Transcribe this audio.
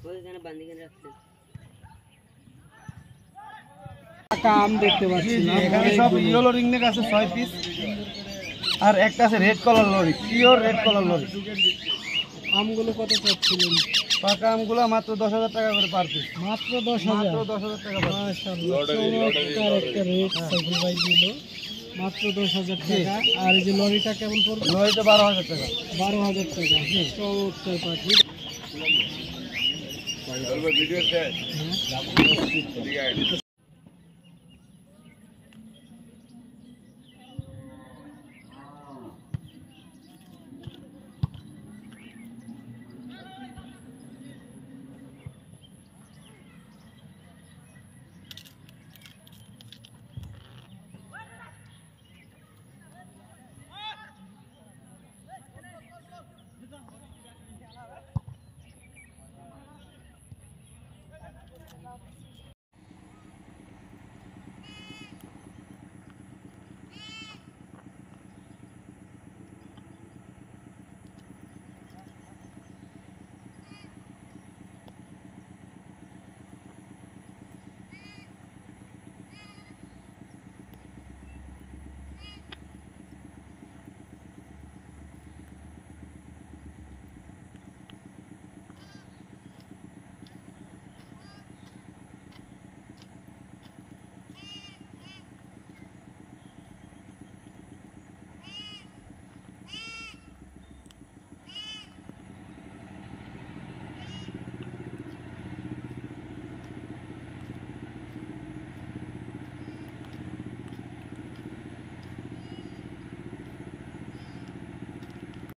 ওইখানে বান্দিকে রাখছেন। আম দেখতে পাচ্ছি এখানে সব ইয়েলো রিংনেক আছে 6 পিস আর একটা আছে red colour lorry, pure red colour lorry. আমগুলো কত চাচ্ছিলেন? পাকা আমগুলো মাত্র 10,000 টাকা করে পার পিস। মাত্র 10,000। মাত্র 10,000 টাকা পার পিস। মাশাআল্লাহ, চমৎকার একটা রেট সাইকেল ভাই দিল, মাত্র 10,000 টাকা। আর এই যে লরিটা কেমন পড়বে? লরিটা 12,000 টাকা। 12,000 টাকা। চমৎকার পাখি। ভিডিও